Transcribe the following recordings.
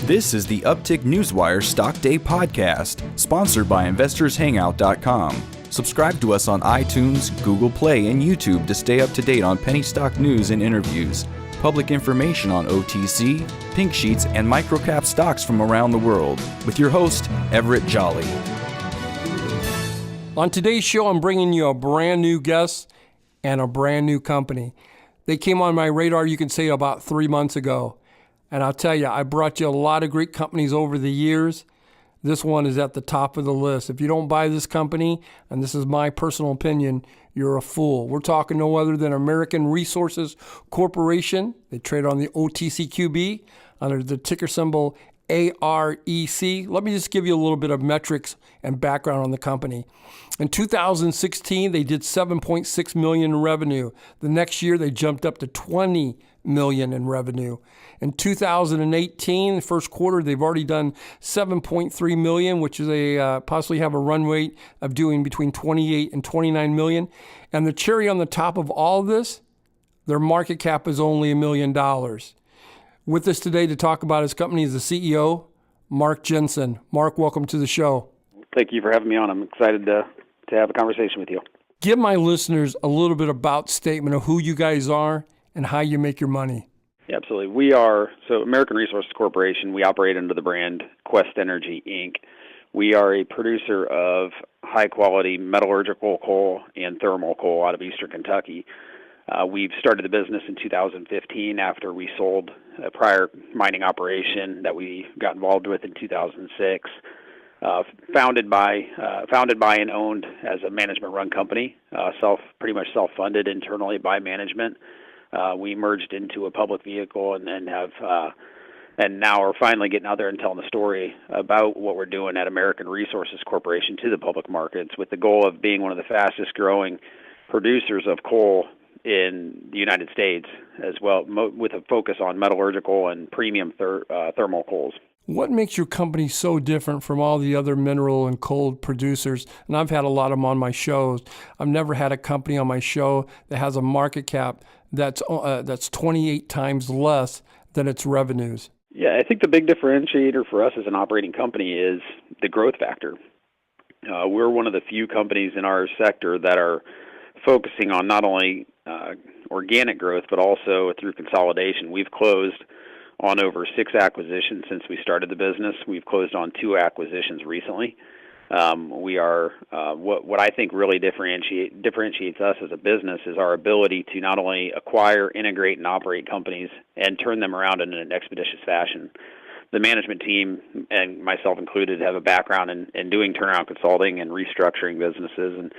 This is the Uptick Newswire Stock Day podcast, sponsored by InvestorsHangout.com. Subscribe to us on iTunes, Google Play, and YouTube to stay up to date on penny stock news and interviews, public information on OTC, pink sheets, and microcap stocks from around the world, with your host, Everett Jolly. On today's show, I'm bringing you a brand new guest and a brand new company. They came on my radar, you can say, about 3 months ago. And I'll tell you, I brought you a lot of great companies over the years. This one is at the top of the list. If you don't buy this company, and this is my personal opinion, you're a fool. We're talking no other than American Resources Corporation. They trade on the OTCQB under the ticker symbol AREC. Let me just give you a little bit of metrics and background on the company. In 2016, they did $7.6 million in revenue. The next year, they jumped up to $20 million in revenue. In 2018, the first quarter, they've already done $7.3 million, which is possibly have a run rate of doing between $28 and $29 million. And the cherry on the top of all of this, their market cap is only $1 million. With us today to talk about his company is the CEO, Mark Jensen. Mark, welcome to the show. Thank you for having me on. I'm excited to have a conversation with you. Give my listeners a little bit about statement of who you guys are and how you make your money. Yeah, absolutely. We are, American Resources Corporation, we operate under the brand Quest Energy, Inc. We are a producer of high-quality metallurgical coal and thermal coal out of eastern Kentucky. We've started the business in 2015 after we sold a prior mining operation that we got involved with in 2006. Founded by and owned as a management-run company, pretty much self-funded internally by management. We merged into a public vehicle and now are finally getting out there and telling the story about what we're doing at American Resources Corporation to the public markets, with the goal of being one of the fastest-growing producers of coal in the United States, as well, with a focus on metallurgical and premium thermal coals. What makes your company so different from all the other mineral and coal producers? And I've had a lot of them on my shows. I've never had a company on my show that has a market cap that's 28 times less than its revenues. Yeah, I think the big differentiator for us as an operating company is the growth factor. We're one of the few companies in our sector that are focusing on not only organic growth, but also through consolidation. We've closed on over 6 acquisitions since we started the business. We've closed on 2 acquisitions recently. We are what I think really differentiates us as a business is our ability to not only acquire, integrate, and operate companies and turn them around in an expeditious fashion. The management team, and myself included, have a background in doing turnaround consulting and restructuring businesses.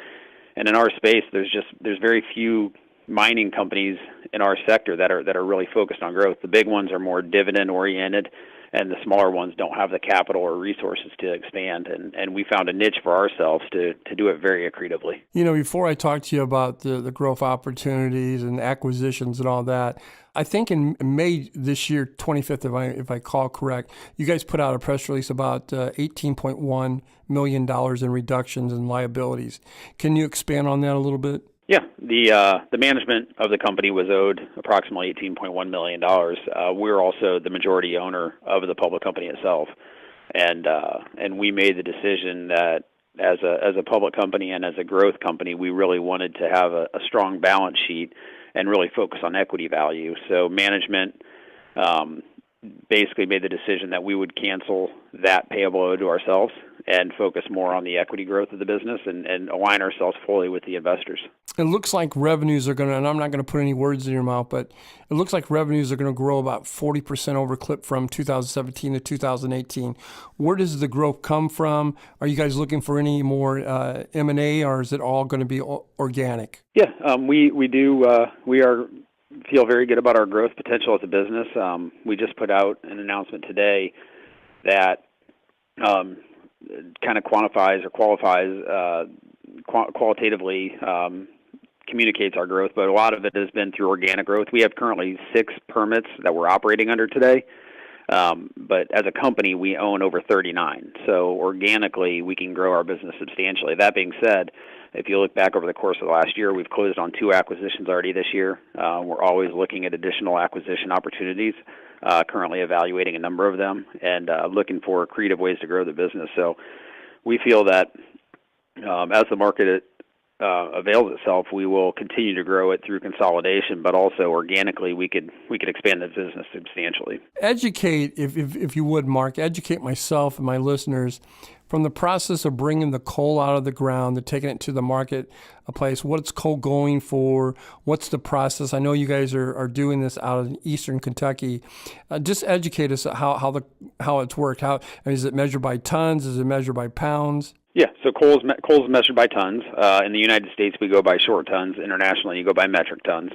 And in our space, there's very few mining companies in our sector that are really focused on growth. The big ones are more dividend oriented, and the smaller ones don't have the capital or resources to expand. And we found a niche for ourselves to do it very accretively. You know, before I talk to you about the growth opportunities and acquisitions and all that, I think in May this year, 25th, if I call correct, you guys put out a press release about $18.1 million in reductions in liabilities. Can you expand on that a little bit? Yeah, the management of the company was owed approximately $18.1 million. We're also the majority owner of the public company itself, and we made the decision that as a public company and as a growth company, we really wanted to have a strong balance sheet and really focus on equity value. So management basically made the decision that we would cancel that payable owed to ourselves and focus more on the equity growth of the business and align ourselves fully with the investors. It looks like revenues are going to, and I'm not going to put any words in your mouth, but it looks like revenues are going to grow about 40% over clip from 2017 to 2018. Where does the growth come from? Are you guys looking for any more M&A, or is it all going to be organic? Yeah, we feel very good about our growth potential as a business. We just put out an announcement today that kind of quantifies or qualifies qualitatively communicates our growth, but a lot of it has been through organic growth. We have currently 6 permits that we're operating under today, but as a company, we own over 39. So organically, we can grow our business substantially. That being said, if you look back over the course of the last year, we've closed on 2 acquisitions already this year. We're always looking at additional acquisition opportunities. currently evaluating a number of them and looking for creative ways to grow the business. So we feel that as the market avails itself, we will continue to grow it through consolidation, but also organically we could expand the business substantially. Educate, if you would, Mark, educate myself and my listeners from the process of bringing the coal out of the ground to taking it to the marketplace. What's coal going for? What's the process? I know you guys are doing this out of eastern Kentucky. Just educate us how it's worked. How is it measured by tons? Is it measured by pounds? Yeah, so coal is measured by tons. In the United States, we go by short tons. Internationally, you go by metric tons.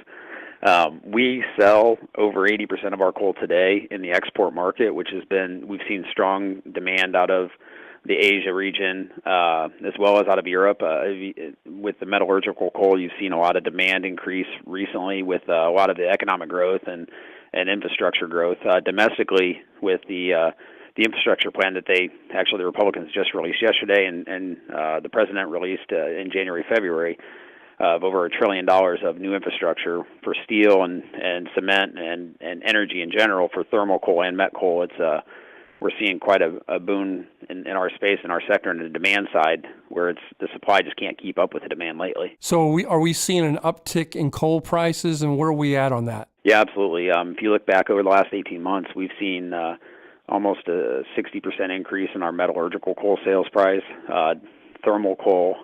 We sell over 80% of our coal today in the export market, which we've seen strong demand out of the Asia region, as well as out of Europe. With the metallurgical coal, you've seen a lot of demand increase recently with a lot of the economic growth and infrastructure growth. Domestically, with the infrastructure plan that the Republicans just released yesterday and the president released in January, February, of over $1 trillion of new infrastructure for steel and cement and energy in general for thermal coal and met coal. We're seeing quite a boon in our space, in our sector, and the demand side, where the supply just can't keep up with the demand lately. So are we seeing an uptick in coal prices, and where are we at on that? Yeah, absolutely. If you look back over the last 18 months, we've seen almost a 60% increase in our metallurgical coal sales price. Thermal coal,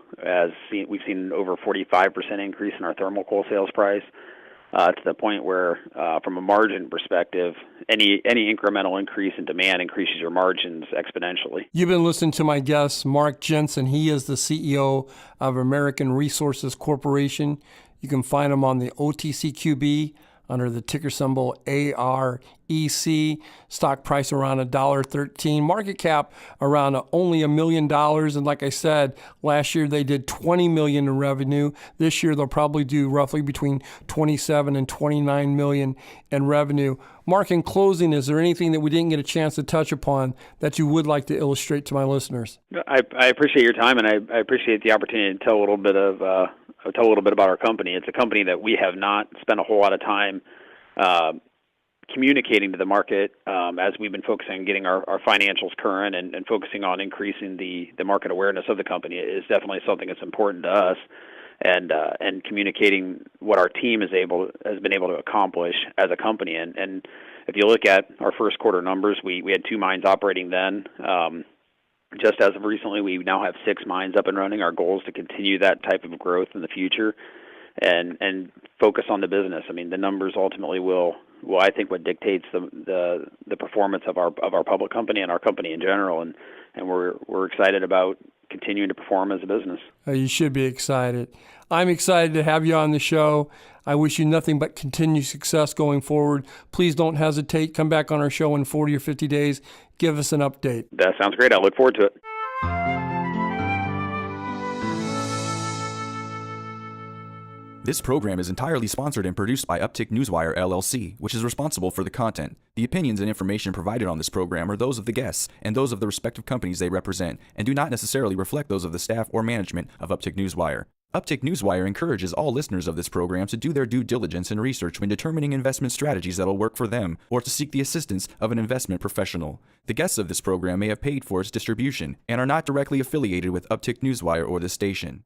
we've seen over 45% increase in our thermal coal sales price, to the point where, from a margin perspective, any incremental increase in demand increases your margins exponentially. You've been listening to my guest, Mark Jensen. He is the CEO of American Resources Corporation. You can find him on the OTCQB under the ticker symbol AREC, stock price around $1.13, market cap around only $1 million. And like I said, last year they did $20 million in revenue. This year they'll probably do roughly between $27 and $29 million in revenue. Mark, in closing, is there anything that we didn't get a chance to touch upon that you would like to illustrate to my listeners? I appreciate your time, and I appreciate the opportunity to tell a little bit about our company. It's a company that we have not spent a whole lot of time communicating to the market as we've been focusing on getting our financials current and focusing on increasing the market awareness of the company. Is definitely something that's important to us, and communicating what our team has been able to accomplish as a company. And if you look at our first quarter numbers, we had 2 mines operating then. Just as of recently, we now have 6 mines up and running. Our goal is to continue that type of growth in the future and focus on the business. I mean, the numbers ultimately will I think what dictates the performance of our public company and our company in general, and we're excited about continuing to perform as a business. You should be excited. I'm excited to have you on the show. I wish you nothing but continued success going forward. Please don't hesitate. Come back on our show in 40 or 50 days. Give us an update. That sounds great. I look forward to it. This program is entirely sponsored and produced by Uptick Newswire, LLC, which is responsible for the content. The opinions and information provided on this program are those of the guests and those of the respective companies they represent, and do not necessarily reflect those of the staff or management of Uptick Newswire. Uptick Newswire encourages all listeners of this program to do their due diligence and research when determining investment strategies that will work for them, or to seek the assistance of an investment professional. The guests of this program may have paid for its distribution and are not directly affiliated with Uptick Newswire or this station.